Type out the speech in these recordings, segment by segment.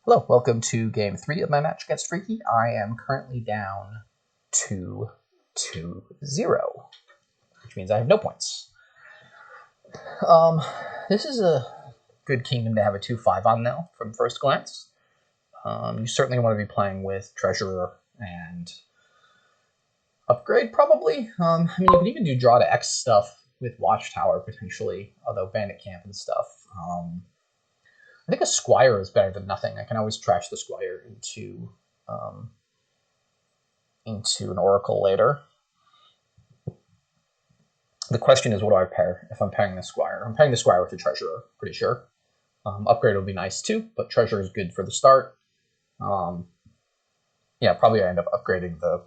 Hello, welcome to game 3 of my match against Freaky. I am currently down 2-0, which means I have no points. This is a good kingdom to have a 2-5 on now, from first glance. You certainly want to be playing with Treasurer and Upgrade, probably. I mean, you can even do draw to X stuff with Watchtower, potentially, although Bandit Camp and stuff. I think a Squire is better than nothing. I can always trash the Squire into an Oracle later. The question is, what do I pair if I'm pairing the Squire? I'm pairing the Squire with the Treasurer, pretty sure. Upgrade would be nice too, but Treasurer is good for the start. Yeah, probably I end up upgrading the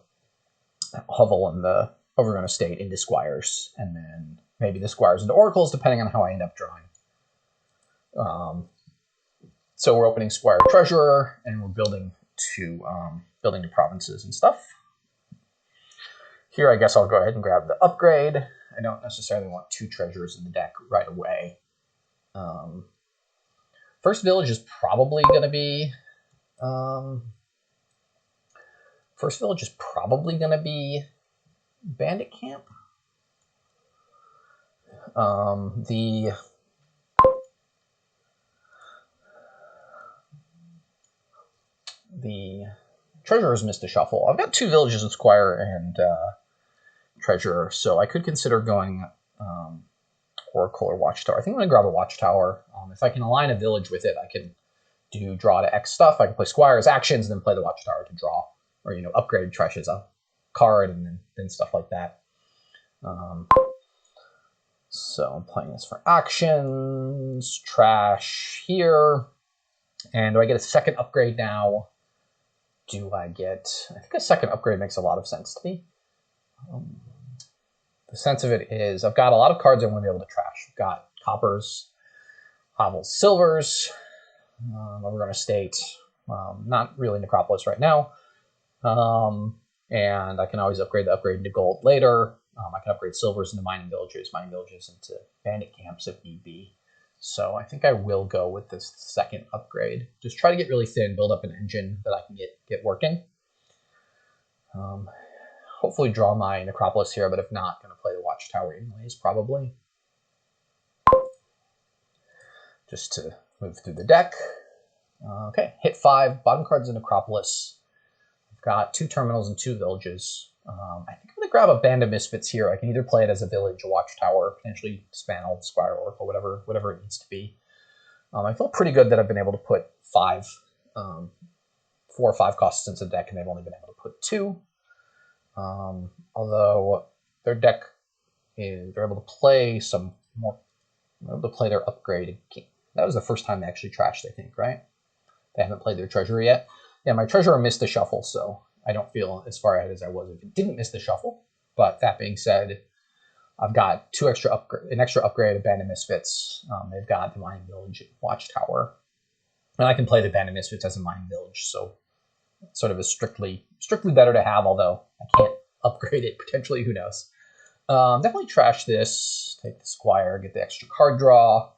Hovel and the Overgrown Estate into Squires, and then maybe the Squires into Oracles, depending on how I end up drawing. So we're opening Squire Treasurer, and we're building to provinces and stuff. Here, I guess I'll go ahead and grab the upgrade. I don't necessarily want 2 treasures in the deck right away. First village is probably going to be Bandit Camp. The Treasurer's missed a shuffle. I've got 2 villages with Squire and Treasurer, so I could consider going Oracle or Watchtower. I think I'm going to grab a Watchtower. If I can align a village with it, I can do draw to X stuff. I can play Squire as actions and then play the Watchtower to draw, or upgrade Tresh as a card and then stuff like that. So I'm playing this for actions, trash here, and do I get a second upgrade now? I think a second upgrade makes a lot of sense to me. The sense of it is I've got a lot of cards I want to be able to trash. I've got coppers, hovels, silvers, Overgrown Estate, not really Necropolis right now. And I can always upgrade the upgrade into gold later. I can upgrade silvers into mining villages into bandit camps if need be. So I think I will go with this second upgrade. Just try to get really thin, build up an engine that I can get working. Hopefully draw my Necropolis here, but if not, going to play the Watchtower anyways, probably. Just to move through the deck. Okay, hit 5, bottom card's a Necropolis. I've got 2 terminals and 2 villages. I think I'm going to grab a Band of Misfits here. I can either play it as a village, a Watchtower, potentially Dismantle, Squire, Oracle, whatever it needs to be. I feel pretty good that I've been able to put 4 or 5 costs into the deck, and they've only been able to put 2. Although their deck they're able to play some more. They're able to play their upgrade. That was the first time they actually trashed, I think, right? They haven't played their Treasurer yet. Yeah, my Treasurer missed the shuffle, so I don't feel as far ahead as I was if it didn't miss the shuffle. But that being said, I've got an extra upgrade of Band of Misfits. They've got the Mining Village Watchtower. And I can play the Band of Misfits as a Mining Village, so it sort of is strictly better to have, although I can't upgrade it, potentially, who knows. Definitely trash this, take the Squire, get the extra card draw,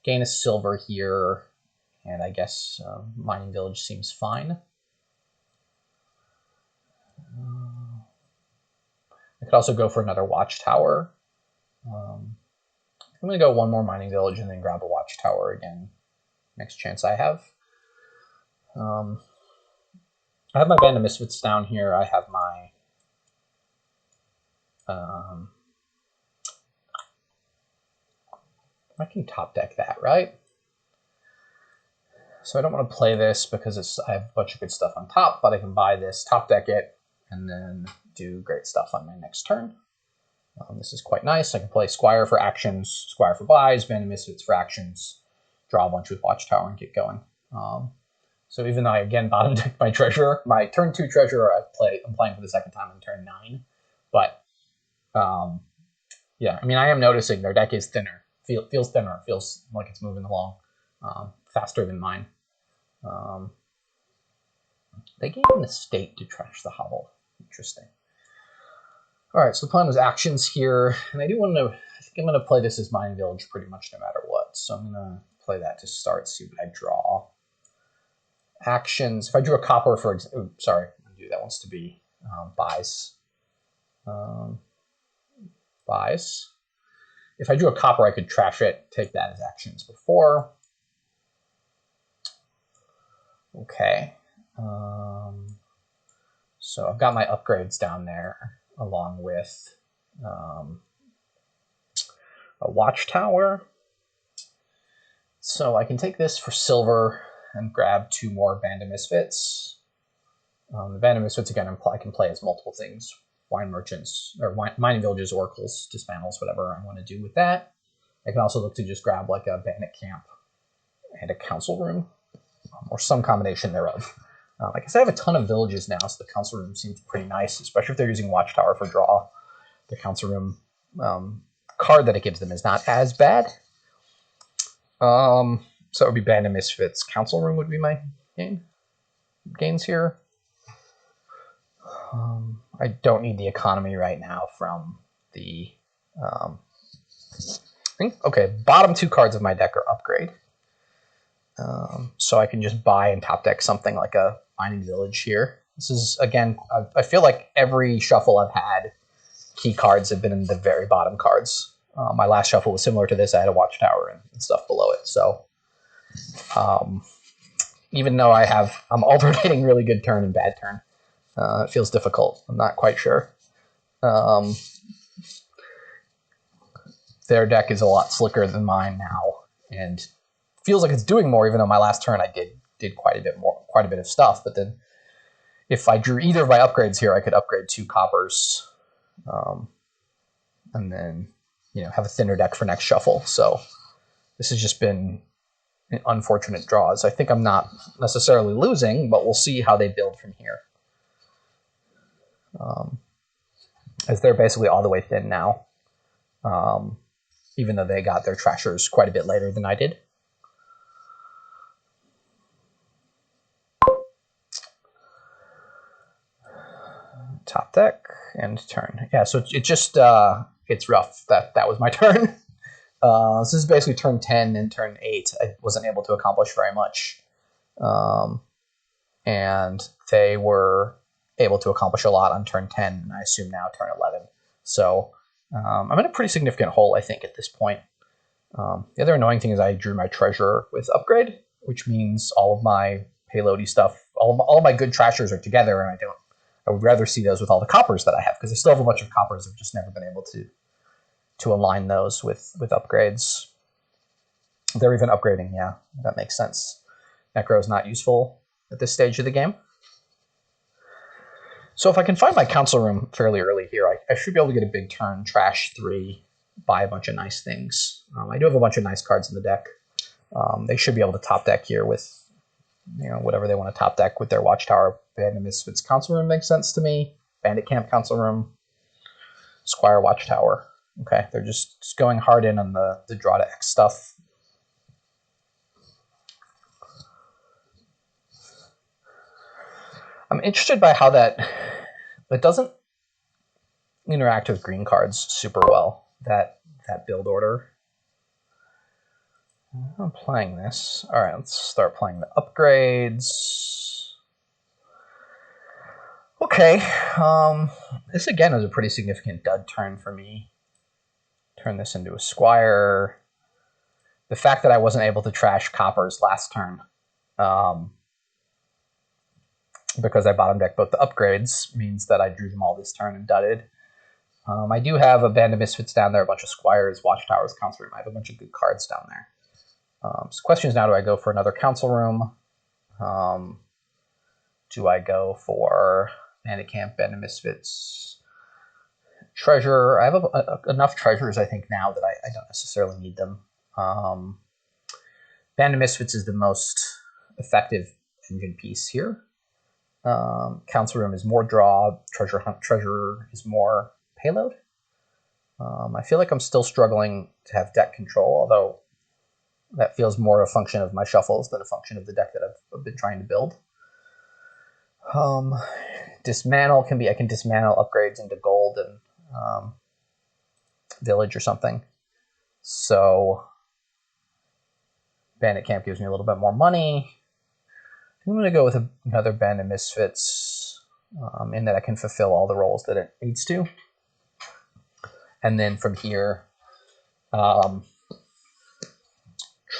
gain a silver here, and I guess Mining Village seems fine. I could also go for another Watchtower. I'm going to go 1 more Mining Village and then grab a Watchtower again. Next chance I have. I have my Band of Misfits down here. I have my I can top deck that, right? So I don't want to play this because I have a bunch of good stuff on top, but I can buy this, top deck it, and then do great stuff on my next turn. This is quite nice. I can play Squire for actions, Squire for buys, Band of Misfits for actions, draw a bunch with Watchtower and get going. So even though I, again, bottom decked my Treasurer, my turn 2 Treasurer I'm playing for the second time on turn 9. But, yeah, I mean, I am noticing their deck is thinner. Feels thinner. Feels like it's moving along faster than mine. They gave him the state to trash the Hovel. Interesting. All right, so the plan was actions here. And I think I'm going to play this as Mining Village pretty much no matter what. So I'm going to play that to start, see what I draw. actions. If I drew a copper, for example, sorry, that wants to be buys. Buys. If I drew a copper, I could trash it, take that as actions before. Okay. So I've got my upgrades down there along with a Watchtower. So I can take this for silver and grab 2 more Bandit Misfits. The Bandit Misfits, again, I can play as multiple things. Wine merchants, or mining villages, oracles, dismantles, whatever I want to do with that. I can also look to just grab like a bandit camp and a council room, or some combination thereof. Like I said, I have a ton of villages now, so the council room seems pretty nice, especially if they're using Watchtower for draw. The council room card that it gives them is not as bad. So it would be Bandit Misfits. Council room would be my gains here. I don't need the economy right now from the thing. Okay, bottom 2 cards of my deck are upgrade. So I can just buy and top deck something like a mining village here. This is, again, I feel like every shuffle I've had, key cards have been in the very bottom cards. My last shuffle was similar to this. I had a Watchtower and stuff below it. So even though I'm alternating really good turn and bad turn, it feels difficult. I'm not quite sure. Their deck is a lot slicker than mine now, and feels like it's doing more. Even though my last turn I did quite a bit of stuff. But then, if I drew either of my upgrades here, I could upgrade 2 coppers, and then have a thinner deck for next shuffle. So this has just been unfortunate draws. I think I'm not necessarily losing, but we'll see how they build from here. As they're basically all the way thin now, even though they got their trashers quite a bit later than I did. Top deck and turn. Yeah, so it just it's rough. That was my turn. This is basically turn 10 and turn 8. I wasn't able to accomplish very much, and they were able to accomplish a lot on turn 10, and I assume now turn 11. So I'm in a pretty significant hole, I think, at this point. The other annoying thing is I drew my treasurer with upgrade, which means all of my payloady stuff, all of my good trashers are together, and I would rather see those with all the coppers that I have, because I still have a bunch of coppers. I've just never been able to align those with upgrades. They're even upgrading, yeah, that makes sense. Necro is not useful at this stage of the game. So if I can find my council room fairly early here, I should be able to get a big turn, trash 3, buy a bunch of nice things. I do have a bunch of nice cards in the deck. They should be able to top deck here with whatever they want to top deck with their Watchtower. Bandit Misfits council room makes sense to me. Bandit Camp council room. Squire Watchtower. Okay, they're just going hard in on the draw to X stuff. I'm interested by how that doesn't interact with green cards super well, that build order. I'm playing this. All right, let's start playing the upgrades. Okay, this again is a pretty significant dud turn for me. Turn this into a Squire. The fact that I wasn't able to trash coppers last turn, because I bottom decked both the upgrades, means that I drew them all this turn and dudded. I do have a Band of Misfits down there, a bunch of Squires, Watchtowers, Council Room. I have a bunch of good cards down there. So the question is now, do I go for another Council Room? Do I go for Bandit Camp, Band of Misfits, Treasure? I have enough treasures, I think, now that I don't necessarily need them. Band of Misfits is the most effective engine piece here. Council Room is more draw. Treasure Hunt, Treasure is more payload. I feel like I'm still struggling to have deck control, although that feels more a function of my shuffles than a function of the deck that I've been trying to build. Dismantle can be, I can dismantle upgrades into gold and village or something. So Bandit Camp gives me a little bit more money. I'm going to go with another Bandit Misfits in that I can fulfill all the roles that it needs to. And then from here,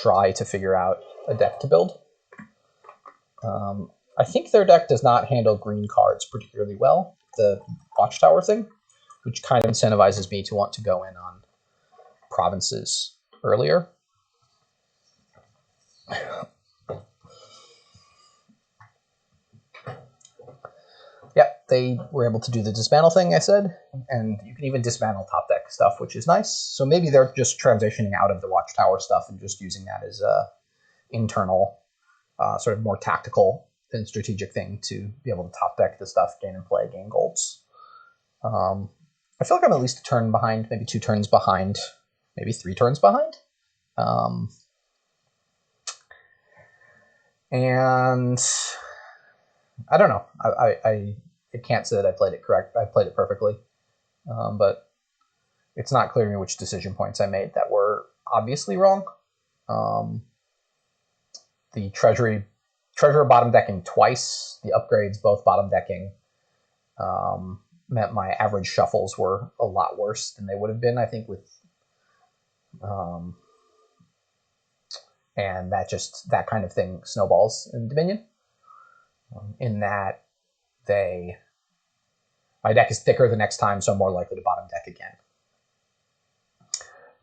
try to figure out a deck to build. I think their deck does not handle green cards particularly well, the Watchtower thing, which kind of incentivizes me to want to go in on provinces earlier. Yep, they were able to do the dismantle thing, I said, and you can even dismantle top deck stuff, which is nice. So maybe they're just transitioning out of the Watchtower stuff and just using that as a internal, sort of more tactical than strategic thing to be able to top deck the stuff, gain and play, gain golds. I feel like I'm at least a turn behind, maybe 2 turns behind, maybe 3 turns behind. And I don't know. I can't say that I played it correct. I played it perfectly, but it's not clear to me which decision points I made that were obviously wrong. The treasurer bottom decking twice. The upgrades both bottom decking meant my average shuffles were a lot worse than they would have been, I think, with and that kind of thing snowballs in Dominion. In that my deck is thicker the next time, so I'm more likely to bottom deck again.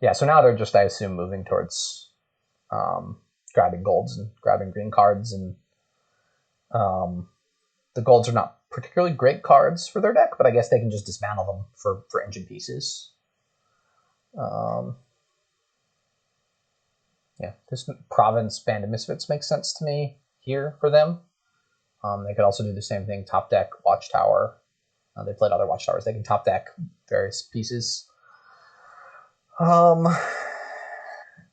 Yeah, so now they're just, I assume, moving towards grabbing golds and grabbing green cards, and the golds are not particularly great cards for their deck, but I guess they can just dismantle them for engine pieces. Yeah, this province Bandit Misfits makes sense to me here for them. They could also do the same thing, top deck Watchtower. They played other Watchtowers. They can top deck various pieces. Yeah,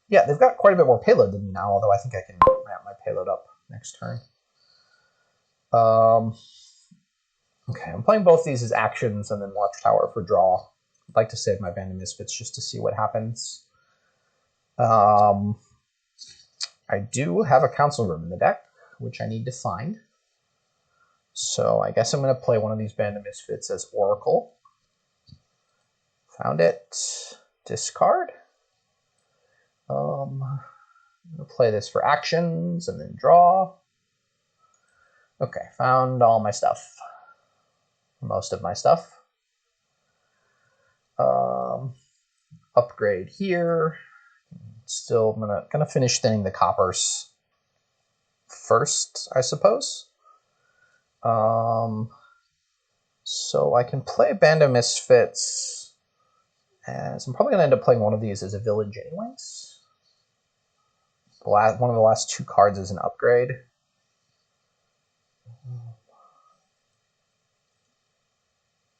they've got quite a bit more payload than me now, although I think I can ramp my payload up next turn. Okay, I'm playing both these as actions and then Watchtower for draw. I'd like to save my Bandit Misfits just to see what happens. I do have a council room in the deck, which I need to find. So I guess I'm going to play one of these Bandit Misfits as Oracle. Found it. Discard. I'm going to play this for actions and then draw. Okay, found all my stuff. Most of my stuff. Upgrade here. Still, I'm gonna finish thinning the coppers first, I suppose. So I can play Bandit Misfits as I'm probably gonna end up playing one of these as a village anyways. One of the last 2 cards is an upgrade.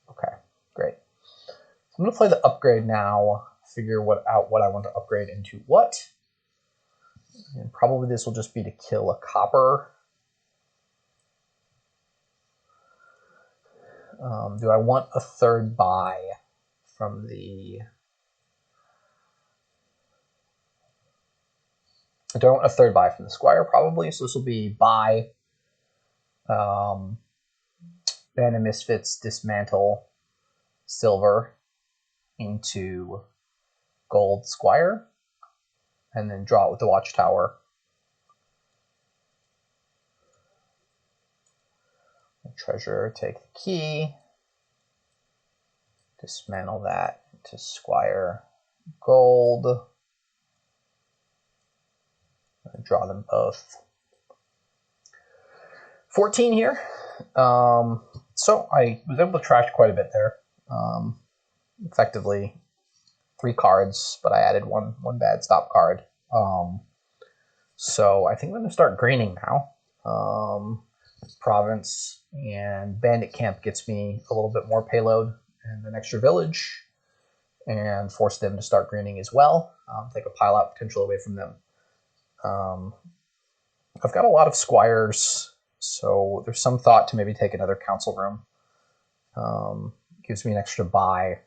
Okay, great. So I'm gonna play the upgrade now. Figure out what I want to upgrade into what. And probably this will just be to kill a copper. Do I want a 3rd buy from the... I don't want a 3rd buy from the Squire, probably. So this will be buy, Bandit Misfits, Dismantle, silver into gold Squire, and then draw it with the Watchtower. Treasure, take the key, dismantle that to Squire, gold, and draw them both. 14 here. So I was able to trash quite a bit there. Effectively 3 cards, but I added one bad stop card. So I think I'm going to start greening now. Province and Bandit Camp gets me a little bit more payload and an extra village, and force them to start greening as well. Take a pile out potential away from them. I've got a lot of Squires, so there's some thought to maybe take another council room. Gives me an extra buy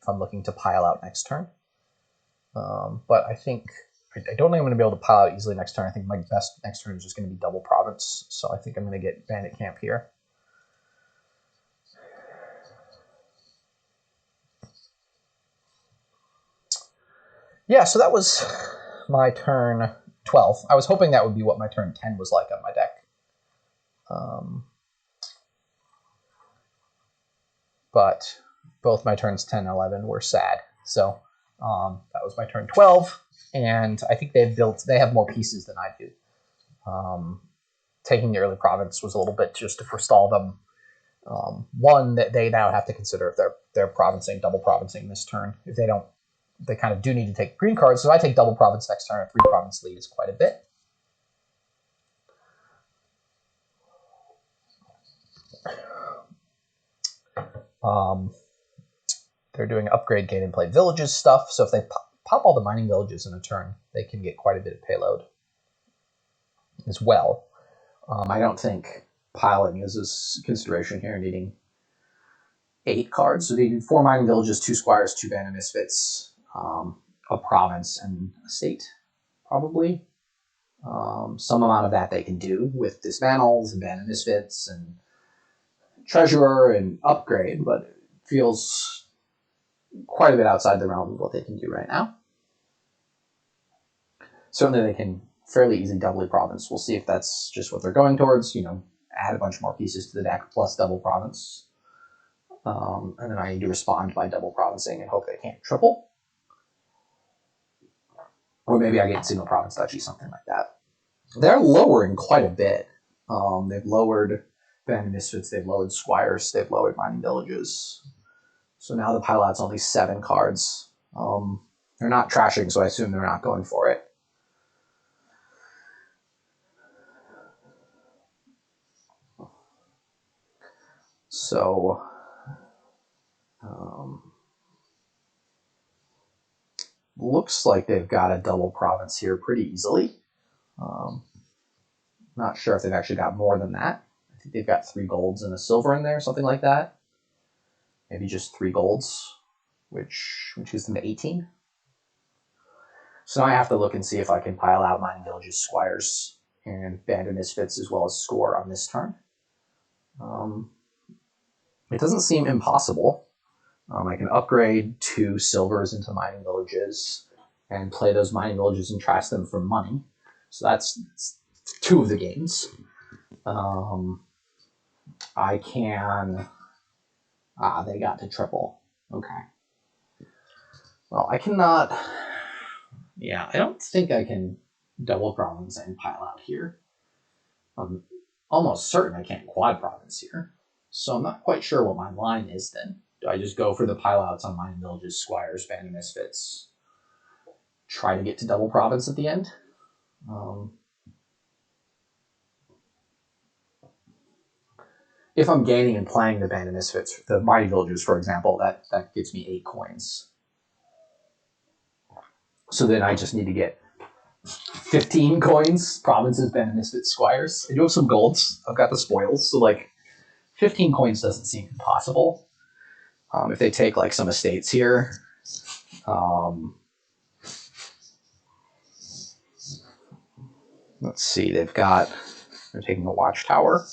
if I'm looking to pile out next turn. But I think I don't think I'm going to be able to pile out easily next turn. I think my best next turn is just going to be double province. So I think I'm going to get Bandit Camp here. Yeah, so that was my turn 12. I was hoping that would be what my turn 10 was like on my deck. But both my turns 10 and 11 were sad. So that was my turn 12. And I think they have more pieces than I do. Taking the early province was a little bit just to forestall them. One, that they now have to consider if they're provincing, double provincing this turn. If they don't, they kind of do need to take green cards. So if I take double province next turn, a 3 province lead is quite a bit. They're doing upgrade gain and play villages stuff. So if they pop all the mining villages in a turn, they can get quite a bit of payload as well. I don't think piling is a consideration here, needing 8 cards. So they need 4 mining villages, 2 squires, 2 Bandit Misfits, a province, and a state, probably. Some amount of that they can do with Dismantles and Bandit Misfits and Treasurer and upgrade, but it feels quite a bit outside the realm of what they can do right now. Certainly they can fairly easily doubly province. We'll see if that's just what they're going towards, add a bunch more pieces to the deck plus double province. And then I need to respond by double provincing and hope they can't triple. Or maybe I get single province duchy, something like that. They're lowering quite a bit. They've lowered Bandit Misfits, they've lowered Squires, they've lowered Mining Villages. So now the pile out's only 7 cards. They're not trashing, so I assume they're not going for it. So, looks like they've got a double province here pretty easily. Not sure if they've actually got more than that. I think they've got 3 golds and a silver in there, something like that. Maybe just 3 golds, which gives them 18. So now I have to look and see if I can pile out Mining Villages, Squires, and Bandit Misfits, as well as score on this turn. It doesn't seem impossible. I can upgrade 2 silvers into Mining Villages and play those Mining Villages and trash them for money. So that's 2 of the games. I can... they got to triple. Okay. Well, I cannot... Yeah, I don't think I can double province and pile out here. I'm almost certain I can't quad province here. So I'm not quite sure what my line is then. Do I just go for the pile outs on Mining Villages, Squires, Bandit Misfits? Try to get to double province at the end? If I'm gaining and playing the Bandit Misfits, the Mighty Villagers, for example, that gives me 8 coins. So then I just need to get 15 coins, provinces, Bandit Misfits, Squires. I do have some golds. I've got the spoils, so 15 coins doesn't seem impossible. If they take some estates here, let's see, they're taking a Watchtower.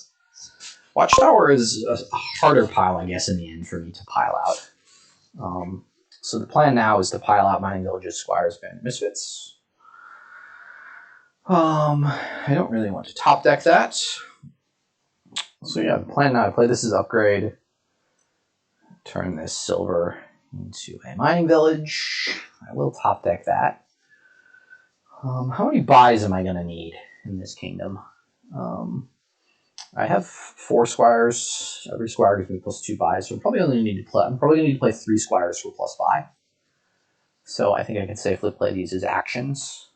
Watchtower is a harder pile, I guess, in the end for me to pile out. So the plan now is to pile out Mining Villages, Squires, Bandit Misfits. I don't really want to top deck that. So yeah, the plan now to play this is upgrade. Turn this silver into a mining village. I will top deck that. How many buys am I going to need in this kingdom? I have 4 squires. Every squire gives me +2 buys, so I'm probably going to need to play 3 squires for +5. So I think I can safely play these as actions.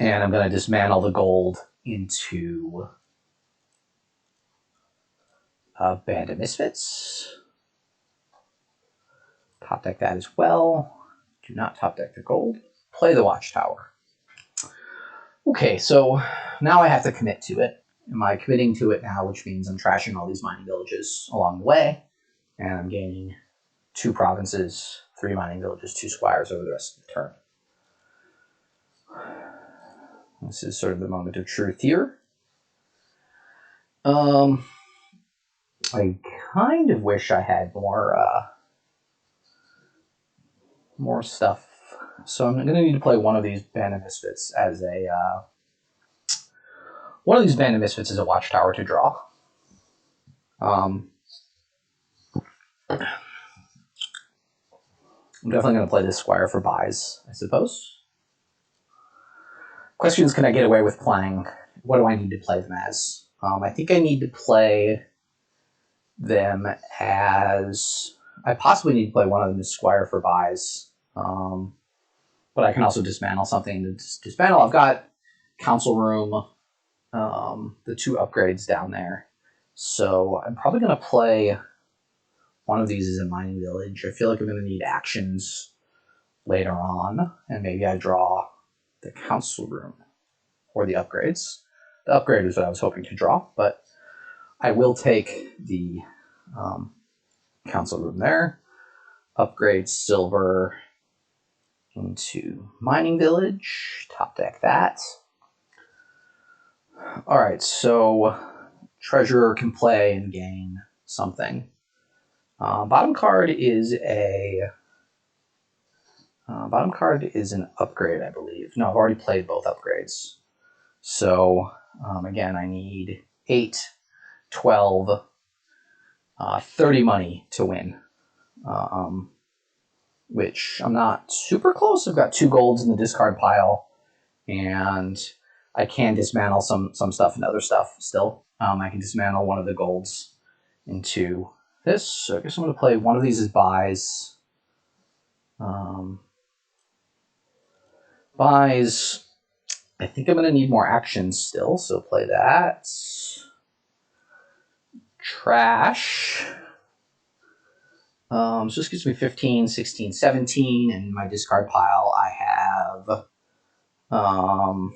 And I'm going to dismantle the gold into Bandit Misfits. Top deck that as well. Do not top deck the gold. Play the Watchtower. Okay, so now I have to commit to it. Am I committing to it now, which means I'm trashing all these mining villages along the way, and I'm gaining 2 provinces, 3 mining villages, 2 squires over the rest of the turn. This is sort of the moment of truth here. I kind of wish I had more stuff. So I'm going to need to play one of these Bandit Misfits as a Watchtower to draw. I'm definitely going to play this Squire for buys, I suppose. Question is, can I get away with playing? What do I need to play them as? I think I need to play them as... I possibly need to play one of them as Squire for buys. But I can also dismantle something to dismantle. I've got Council Room, the 2 upgrades down there. So I'm probably going to play one of these as a mining village. I feel like I'm going to need actions later on. And maybe I draw the Council Room or the upgrades. The upgrade is what I was hoping to draw, but I will take the Council Room there. Upgrade silver into mining village. Top deck that. All right, so treasurer can play and gain something. Bottom card is an upgrade, I believe. No, I've already played both upgrades. So again, I need 8, 12, 30 money to win. Which I'm not super close. I've got 2 golds in the discard pile, and I can dismantle some stuff and other stuff still. I can dismantle one of the golds into this. So I guess I'm going to play one of these as buys. Buys. I think I'm going to need more actions still, so play that. Trash. So this gives me 15, 16, 17, and in my discard pile I have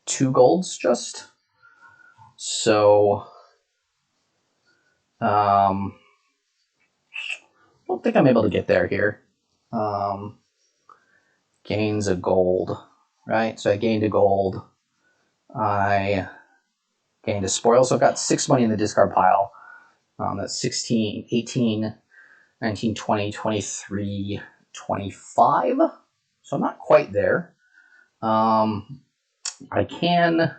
2 golds just. So I don't think I'm able to get there here. Gains a gold, right? So I gained a gold. I gained a spoil, so I've got 6 money in the discard pile. That's 16, 18, 19, 20, 23, 25. So I'm not quite there. I can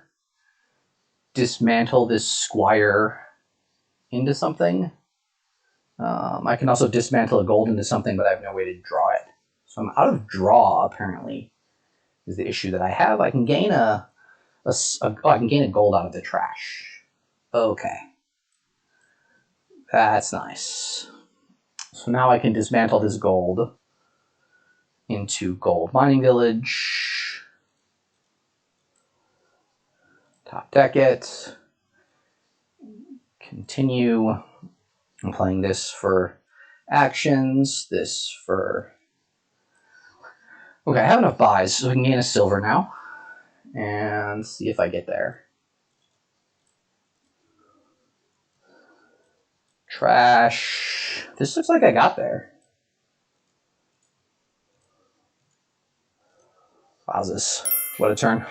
dismantle this Squire into something. I can also dismantle a gold into something, but I have no way to draw it. So I'm out of draw, apparently, is the issue that I have. I can gain I can gain a gold out of the trash. Okay. That's nice. So now I can dismantle this gold into gold mining village. Top deck it. Continue. I'm playing this for actions, this for... Okay, I have enough buys, so I can gain a silver now. And see if I get there. Trash. This looks like I got there. Wowzers. What a turn.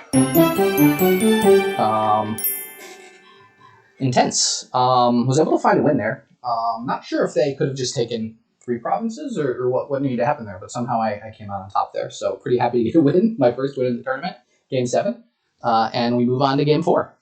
Intense. Was able to find a win there. Not sure if they could have just taken 3 provinces or what needed to happen there, but somehow I came out on top there. So pretty happy to get a win. My first win in the tournament. Game 7. And we move on to Game 4.